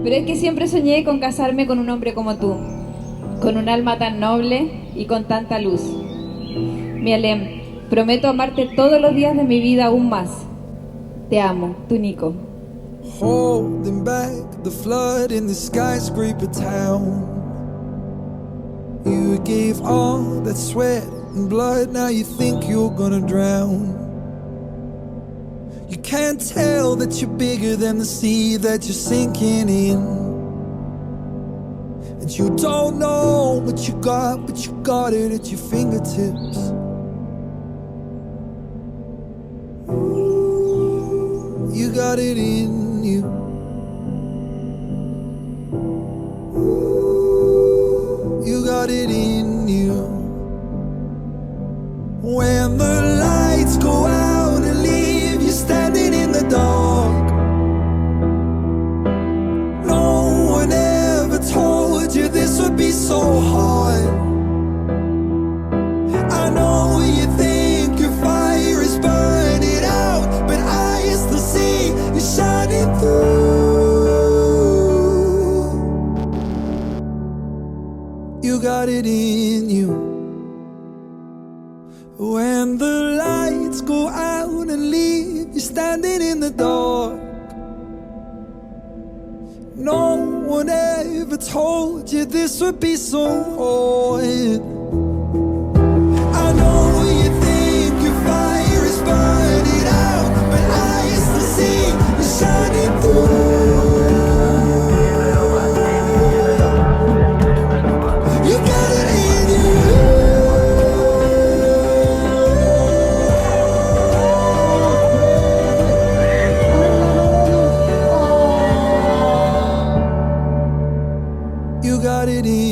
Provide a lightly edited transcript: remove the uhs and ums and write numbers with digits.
Pero es que siempre soñé con casarme con un hombre como tú, con un alma tan noble y con tanta luz. Mi Alem, prometo amarte todos los días de mi vida aún más. Te amo, tu Nico. Holding back the flood in the skyscraper town. You gave all that sweat and blood, now you think you're gonna drown. You can't tell that you're bigger than the sea that you're sinking in. And you don't know what you got, but you got it at your fingertips. You got it in you. You got it in you. When the lights go out and leave you standing in the dark, no one ever told you this would be so hard. I know you think your fire is burning out, but I still see you shining through. You got it in you. When the lights go out and leave you standing in the dark, no one ever told you this would be so hard. I know you think your fire is burning out, but I still see you shining through. You got it in you. You got it in